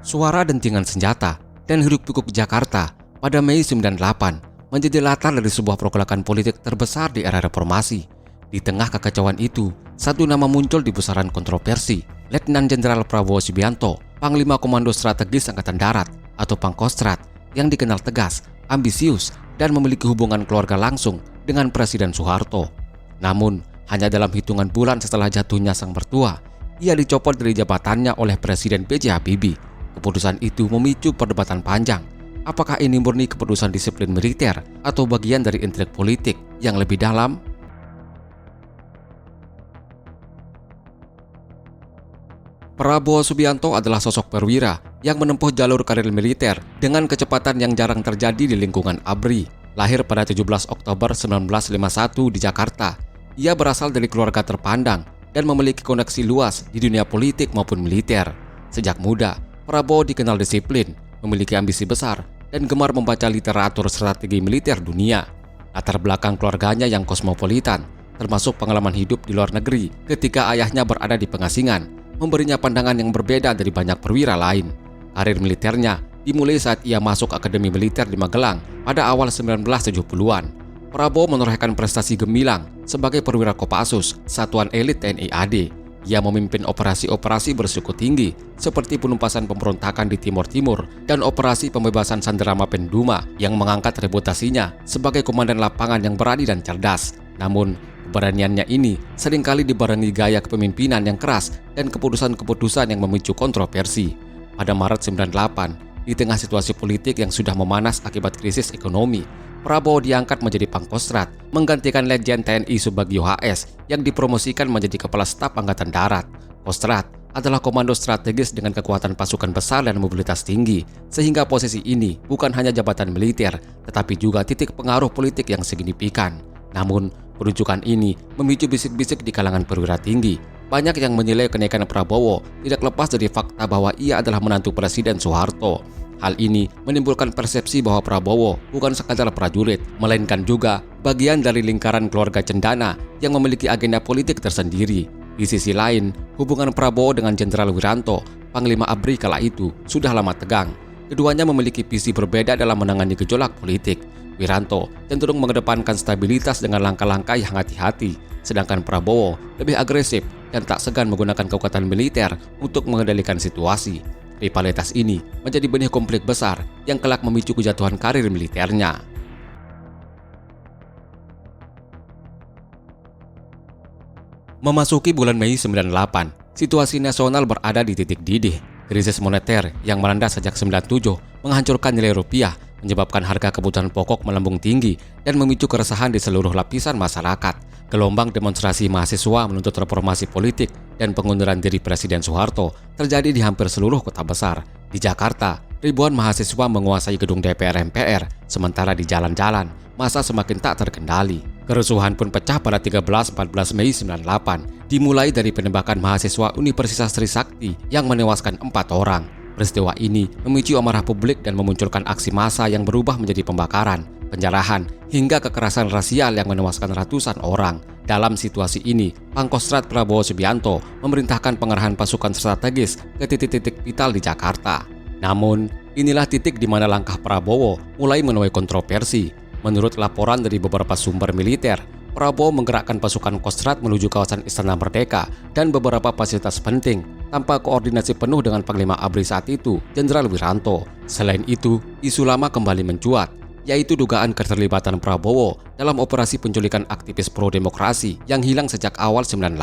Suara dentingan senjata dan hiruk-pikuk Jakarta pada Mei 98 menjadi latar dari sebuah pergolakan politik terbesar di era reformasi. Di tengah kekacauan itu, satu nama muncul di pusaran kontroversi, Letnan Jenderal Prabowo Subianto, Panglima Komando Strategis Angkatan Darat atau Pangkostrat, yang dikenal tegas, ambisius, dan memiliki hubungan keluarga langsung dengan Presiden Soeharto. Namun, hanya dalam hitungan bulan setelah jatuhnya sang mertua, ia dicopot dari jabatannya oleh Presiden B.J. Habibie. Keputusan itu memicu perdebatan panjang. Apakah ini murni keputusan disiplin militer atau bagian dari intrik politik yang lebih dalam? Prabowo Subianto adalah sosok perwira yang menempuh jalur karir militer dengan kecepatan yang jarang terjadi di lingkungan ABRI. Lahir pada 17 Oktober 1951 di Jakarta, ia berasal dari keluarga terpandang dan memiliki koneksi luas di dunia politik maupun militer. Sejak muda, Prabowo dikenal disiplin, memiliki ambisi besar, dan gemar membaca literatur strategi militer dunia. Latar belakang keluarganya yang kosmopolitan, termasuk pengalaman hidup di luar negeri ketika ayahnya berada di pengasingan, memberinya pandangan yang berbeda dari banyak perwira lain. Karir militernya dimulai saat ia masuk Akademi Militer di Magelang pada awal 1970-an. Prabowo menorehkan prestasi gemilang sebagai perwira Kopassus, satuan elit TNI AD. Ia memimpin operasi-operasi berisiko tinggi seperti penumpasan pemberontakan di Timur Timur dan operasi pembebasan Sandera Mapenduma yang mengangkat reputasinya sebagai komandan lapangan yang berani dan cerdas. Namun, keberaniannya ini seringkali dibarengi gaya kepemimpinan yang keras dan keputusan-keputusan yang memicu kontroversi. Pada Maret 98, di tengah situasi politik yang sudah memanas akibat krisis ekonomi, Prabowo diangkat menjadi Pangkostrat, menggantikan Letjen TNI Subagio HS yang dipromosikan menjadi Kepala Staf Angkatan Darat. Kostrat adalah komando strategis dengan kekuatan pasukan besar dan mobilitas tinggi, sehingga posisi ini bukan hanya jabatan militer, tetapi juga titik pengaruh politik yang signifikan. Namun, penunjukan ini memicu bisik-bisik di kalangan perwira tinggi. Banyak yang menilai kenaikan Prabowo tidak lepas dari fakta bahwa ia adalah menantu Presiden Soeharto. Hal ini menimbulkan persepsi bahwa Prabowo bukan sekadar prajurit, melainkan juga bagian dari lingkaran keluarga cendana yang memiliki agenda politik tersendiri. Di sisi lain, hubungan Prabowo dengan Jenderal Wiranto, Panglima ABRI kala itu, sudah lama tegang. Keduanya memiliki visi berbeda dalam menangani gejolak politik. Wiranto cenderung mengedepankan stabilitas dengan langkah-langkah yang hati-hati, sedangkan Prabowo lebih agresif dan tak segan menggunakan kekuatan militer untuk mengendalikan situasi. Rivalitas ini menjadi benih konflik besar yang kelak memicu kejatuhan karir militernya. Memasuki bulan Mei 98, situasi nasional berada di titik didih. Krisis moneter yang melanda sejak 97 menghancurkan nilai rupiah, menyebabkan harga kebutuhan pokok melambung tinggi dan memicu keresahan di seluruh lapisan masyarakat. Gelombang demonstrasi mahasiswa menuntut reformasi politik dan pengunduran diri Presiden Soeharto terjadi di hampir seluruh kota besar. Di Jakarta, ribuan mahasiswa menguasai gedung DPR MPR, sementara di jalan-jalan, massa semakin tak terkendali. Kerusuhan pun pecah pada 13-14 Mei 98, dimulai dari penembakan mahasiswa Universitas Trisakti yang menewaskan 4 orang. Peristiwa ini memicu amarah publik dan memunculkan aksi massa yang berubah menjadi pembakaran, penjarahan, hingga kekerasan rasial yang menewaskan ratusan orang. Dalam situasi ini, Pangkostrat Prabowo Subianto memerintahkan pengerahan pasukan strategis ke titik-titik vital di Jakarta. Namun, inilah titik di mana langkah Prabowo mulai menuai kontroversi. Menurut laporan dari beberapa sumber militer, Prabowo menggerakkan pasukan Kostrat menuju kawasan Istana Merdeka dan beberapa fasilitas penting tanpa koordinasi penuh dengan Panglima ABRI saat itu, Jenderal Wiranto. Selain itu, isu lama kembali mencuat, yaitu dugaan keterlibatan Prabowo dalam operasi penculikan aktivis pro-demokrasi yang hilang sejak awal 98.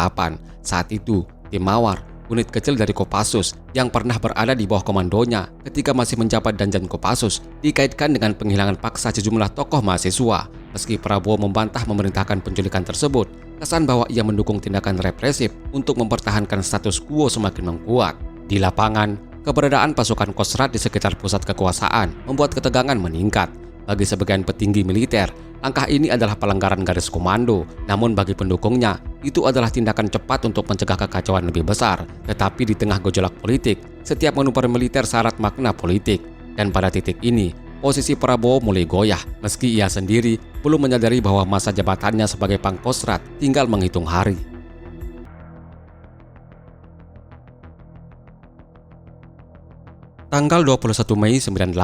Saat itu, tim Mawar, unit kecil dari Kopassus yang pernah berada di bawah komandonya ketika masih menjabat Danjen Kopassus, dikaitkan dengan penghilangan paksa sejumlah tokoh mahasiswa. Meski Prabowo membantah memerintahkan penculikan tersebut, kesan bahwa ia mendukung tindakan represif untuk mempertahankan status quo semakin menguat. Di lapangan, keberadaan pasukan Kostrat di sekitar pusat kekuasaan membuat ketegangan meningkat. Bagi sebagian petinggi militer, langkah ini adalah pelanggaran garis komando. Namun bagi pendukungnya, itu adalah tindakan cepat untuk mencegah kekacauan lebih besar. Tetapi di tengah gejolak politik, setiap manuver militer syarat makna politik. Dan pada titik ini, posisi Prabowo mulai goyah, meski ia sendiri belum menyadari bahwa masa jabatannya sebagai Pangkostrat tinggal menghitung hari. Tanggal 21 Mei 98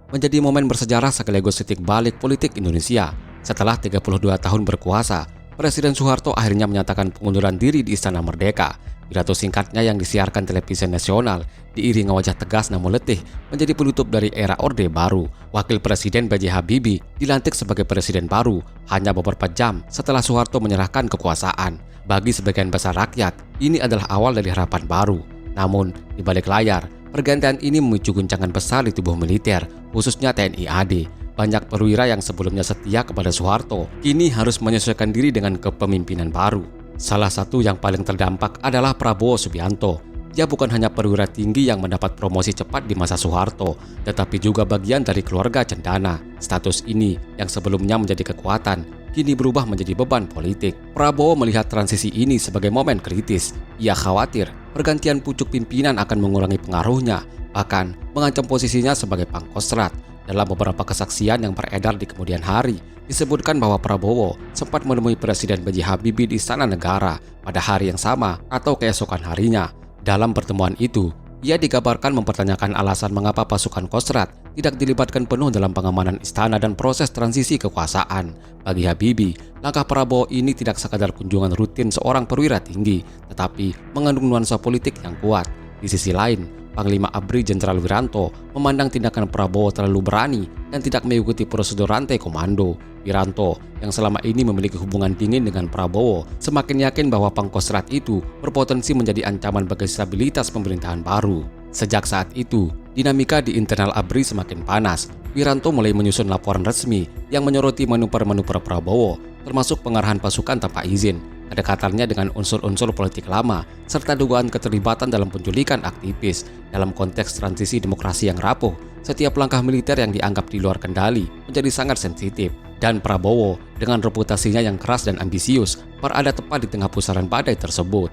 menjadi momen bersejarah sekaligus titik balik politik Indonesia. Setelah 32 tahun berkuasa, Presiden Soeharto akhirnya menyatakan pengunduran diri di Istana Merdeka. Pidato singkatnya yang disiarkan televisi nasional diiringi wajah tegas namun letih menjadi penutup dari era Orde Baru. Wakil Presiden B.J. Habibie dilantik sebagai presiden baru hanya beberapa jam setelah Soeharto menyerahkan kekuasaan. Bagi sebagian besar rakyat, ini adalah awal dari harapan baru. Namun, di balik layar, pergantian ini memicu guncangan besar di tubuh militer, khususnya TNI AD. Banyak perwira yang sebelumnya setia kepada Soeharto, kini harus menyesuaikan diri dengan kepemimpinan baru. Salah satu yang paling terdampak adalah Prabowo Subianto. Dia bukan hanya perwira tinggi yang mendapat promosi cepat di masa Soeharto, tetapi juga bagian dari keluarga cendana. Status ini yang sebelumnya menjadi kekuatan, kini berubah menjadi beban politik. Prabowo melihat transisi ini sebagai momen kritis. Ia khawatir pergantian pucuk pimpinan akan mengurangi pengaruhnya, bahkan mengancam posisinya sebagai pangkostrat. Dalam beberapa kesaksian yang beredar di kemudian hari, disebutkan bahwa Prabowo sempat menemui Presiden B.J. Habibie di Istana Negara pada hari yang sama atau keesokan harinya. Dalam pertemuan itu, ia dikabarkan mempertanyakan alasan mengapa pasukan Kostrad tidak dilibatkan penuh dalam pengamanan istana dan proses transisi kekuasaan. Bagi Habibie, langkah Prabowo ini tidak sekadar kunjungan rutin seorang perwira tinggi, tetapi mengandung nuansa politik yang kuat. Di sisi lain, Panglima ABRI Jenderal Wiranto memandang tindakan Prabowo terlalu berani dan tidak mengikuti prosedur rantai komando. Wiranto, yang selama ini memiliki hubungan dingin dengan Prabowo, semakin yakin bahwa Pangkostrat itu berpotensi menjadi ancaman bagi stabilitas pemerintahan baru. Sejak saat itu, dinamika di internal ABRI semakin panas. Wiranto mulai menyusun laporan resmi yang menyoroti manuver-manuver Prabowo, termasuk pengarahan pasukan tanpa izin, kedekatannya dengan unsur-unsur politik lama, serta dugaan keterlibatan dalam penculikan aktivis. Dalam konteks transisi demokrasi yang rapuh, setiap langkah militer yang dianggap di luar kendali menjadi sangat sensitif. Dan Prabowo, dengan reputasinya yang keras dan ambisius, berada tepat di tengah pusaran badai tersebut.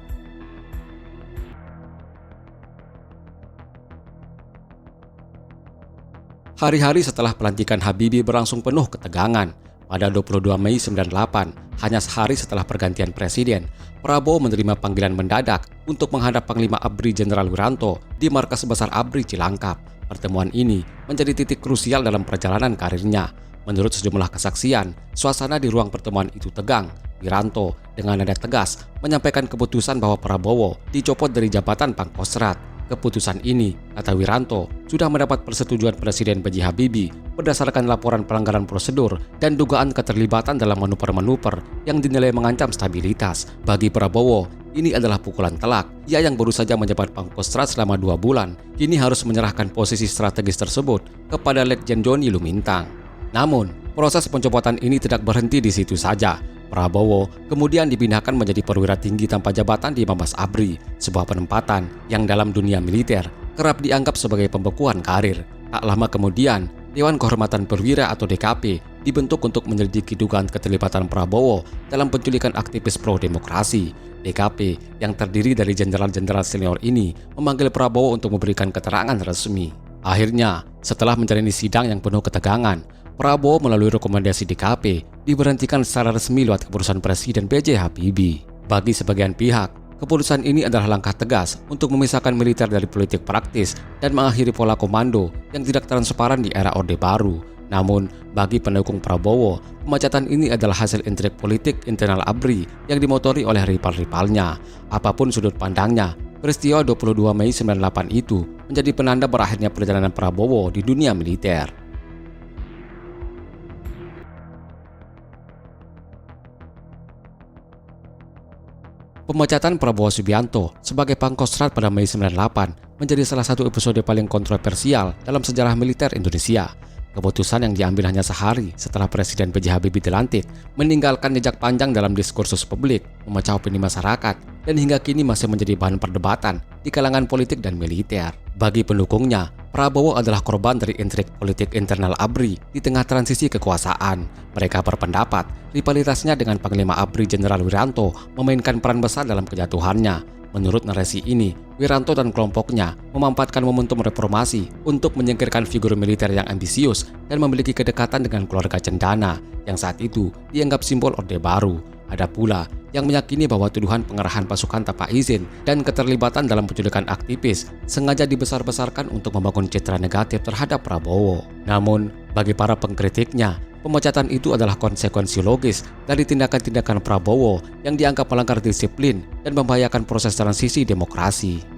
Hari-hari setelah pelantikan Habibie berlangsung penuh ketegangan. Pada 22 Mei 98, hanya sehari setelah pergantian presiden, Prabowo menerima panggilan mendadak untuk menghadap Panglima ABRI Jenderal Wiranto di markas besar ABRI Cilangkap. Pertemuan ini menjadi titik krusial dalam perjalanan karirnya. Menurut sejumlah kesaksian, suasana di ruang pertemuan itu tegang. Wiranto dengan nada tegas menyampaikan keputusan bahwa Prabowo dicopot dari jabatan Pangkostrat. Keputusan ini, kata Wiranto, sudah mendapat persetujuan Presiden B.J. Habibie berdasarkan laporan pelanggaran prosedur dan dugaan keterlibatan dalam manuver-manuver yang dinilai mengancam stabilitas. Bagi Prabowo, ini adalah pukulan telak. Ia yang baru saja menjabat Pangkostrat selama 2 bulan, kini harus menyerahkan posisi strategis tersebut kepada Letjen Joni Lumintang. Namun, proses pencopotan ini tidak berhenti di situ saja. Prabowo kemudian dipindahkan menjadi perwira tinggi tanpa jabatan di Mabes ABRI, sebuah penempatan yang dalam dunia militer kerap dianggap sebagai pembekuan karir. Tak lama kemudian, Dewan Kehormatan Perwira atau DKP dibentuk untuk menyelidiki dugaan keterlibatan Prabowo dalam penculikan aktivis pro-demokrasi. DKP yang terdiri dari jenderal-jenderal senior ini memanggil Prabowo untuk memberikan keterangan resmi. Akhirnya, setelah menjalani sidang yang penuh ketegangan, Prabowo melalui rekomendasi DKP diberhentikan secara resmi lewat keputusan Presiden B.J. Habibie. Bagi sebagian pihak, keputusan ini adalah langkah tegas untuk memisahkan militer dari politik praktis dan mengakhiri pola komando yang tidak transparan di era Orde Baru. Namun, bagi pendukung Prabowo, pemecatan ini adalah hasil intrik politik internal ABRI yang dimotori oleh rival-rivalnya. Apapun sudut pandangnya, peristiwa 22 Mei 98 itu menjadi penanda berakhirnya perjalanan Prabowo di dunia militer. Pemecatan Prabowo Subianto sebagai Pangkostrat pada Mei 98 menjadi salah satu episode paling kontroversial dalam sejarah militer Indonesia. Keputusan yang diambil hanya sehari setelah Presiden B.J. Habibie dilantik meninggalkan jejak panjang dalam diskursus publik, memecah opini masyarakat, dan hingga kini masih menjadi bahan perdebatan di kalangan politik dan militer. Bagi pendukungnya, Prabowo adalah korban dari intrik politik internal ABRI di tengah transisi kekuasaan. Mereka berpendapat rivalitasnya dengan Panglima ABRI Jenderal Wiranto memainkan peran besar dalam kejatuhannya. Menurut narasi ini, Wiranto dan kelompoknya memanfaatkan momentum reformasi untuk menyingkirkan figur militer yang ambisius dan memiliki kedekatan dengan keluarga cendana yang saat itu dianggap simbol Orde Baru. Ada pula yang meyakini bahwa tuduhan pengerahan pasukan tanpa izin dan keterlibatan dalam penculikan aktivis sengaja dibesar-besarkan untuk membangun citra negatif terhadap Prabowo. Namun, bagi para pengkritiknya, pemecatan itu adalah konsekuensi logis dari tindakan-tindakan Prabowo yang dianggap melanggar disiplin dan membahayakan proses transisi demokrasi.